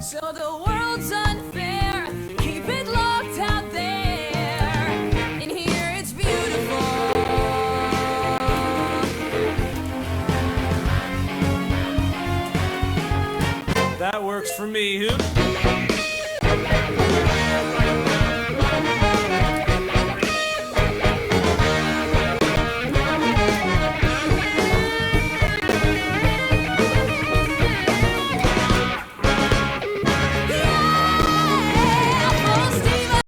So the world's unfair, keep it locked out there. In here it's beautiful. That works for me.